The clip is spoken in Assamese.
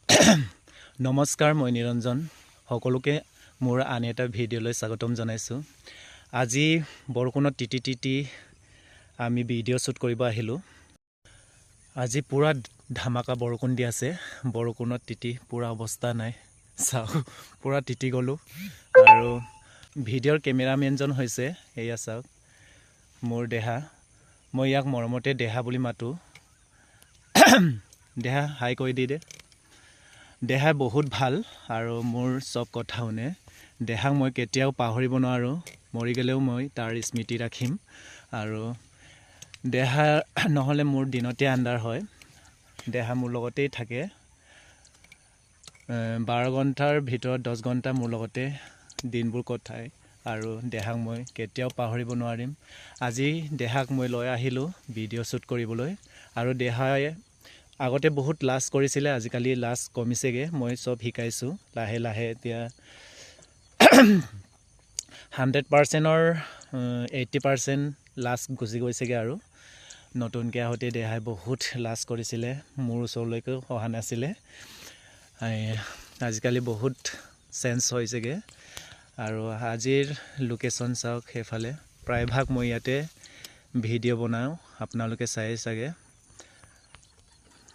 নমস্কাৰ, মই নিৰঞ্জন। সকলোকে মোৰ আন এটা ভিডিঅ'লৈ স্বাগতম জনাইছোঁ। আজি বৰষুণত তিতি আমি ভিডিঅ' শ্বুট কৰিব আহিলোঁ। আজি পূৰা ধামাকা বৰষুণ দি আছে। বৰষুণত তিতি পূৰা অৱস্থা নাই। চাওক, পূৰা তিতি গ'লোঁ। আৰু ভিডিঅ'ৰ কেমেৰামেনজন হৈছে এয়া চাওক, মোৰ দেহা। মই ইয়াক মৰমতে দেহা বুলি মাতোঁ। দেহা হাই কৰি দি দে। দেহা বহুত ভাল আৰু মোৰ চব কথা শুনে। দেহাক মই কেতিয়াও পাহৰিব নোৱাৰোঁ। মৰি গ'লেও মই তাৰ স্মৃতি ৰাখিম। আৰু দেহা নহ'লে মোৰ দিনতে আন্ধাৰ হয়। দেহা মোৰ লগতেই থাকে। 12 ঘণ্টাৰ ভিতৰত 10 ঘণ্টা মোৰ লগতে দিনবোৰ কটায়। আৰু দেহাক মই কেতিয়াও পাহৰিব নোৱাৰিম। আজি দেহাক মই লৈ আহিলোঁ ভিডিঅ' শ্বুট কৰিবলৈ। আৰু দেহাই আগতে বহুত লাজ কৰিছিলে, আজিকালি লাজ কমিছেগৈ। মই চব শিকাইছোঁ লাহে লাহে। এতিয়া 100%ৰ 80% লাজ গুচি গৈছেগৈ। আৰু নতুনকৈ আহোঁতে দেহাই বহুত লাজ কৰিছিলে, মোৰ ওচৰলৈকেও অহা নাছিলে। আজিকালি বহুত চেঞ্জ হৈছেগৈ। আৰু আজিৰ লোকেশ্যন চাওক, সেইফালে প্ৰায়ভাগ মই ইয়াতে ভিডিঅ' বনাওঁ, আপোনালোকে চাই চাগে।